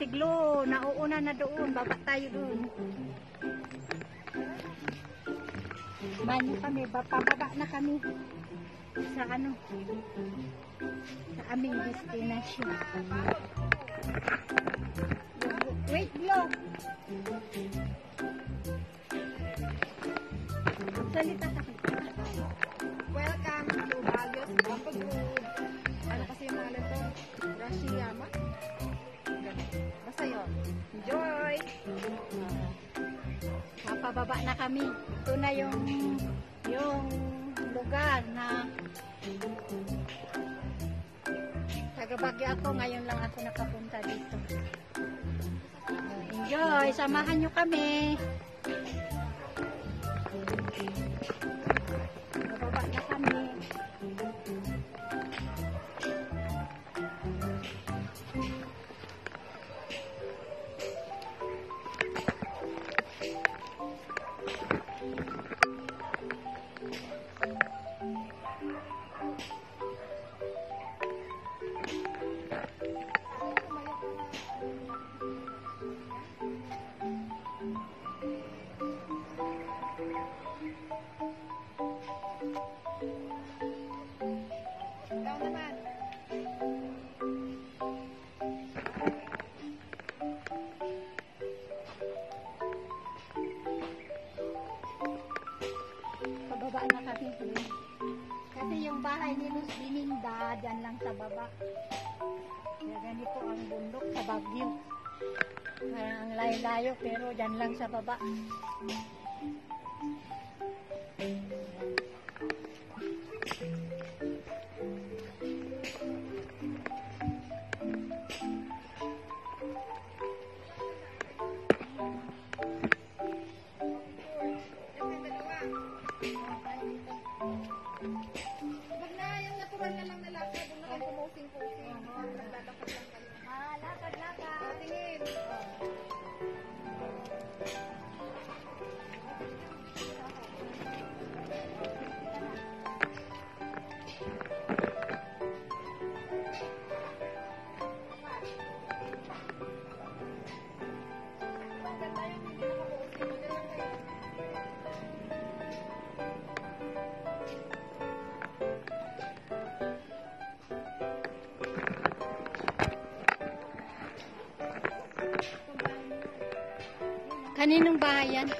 siglo. Nauuna na doon. Baba tayo doon. Banyo kami. Pababa na kami. Sa ano? Sa aming destination. Wait, Glo. Salita ka. Welcome to Baguio's Bampag Road. Ano kasi yung mga nito? Rashiyama? Basta yun. Enjoy! Pababa na kami. Ito na yung lugar na taga Baguio ako. Ngayon lang ako nakapunta dito. Enjoy! Samahan nyo kami. Pababa na kami. Ikaw naman. Pababa na kami. Kasi yung bahay ni Luz Bininda, dyan lang sa baba. Kaya ganito ang bundok sa Baguio. Parang ang layo-layo pero dyan lang sa baba. Huwag na, yung natural na lang na lakad. Huwag na kayo pumusing-pusing. Naglalakad lang kayo. Lakad-lakad. Tingin. Maganda yun, hindi na mapuusing. Maganda lang kayo. Kaninong bahay yan?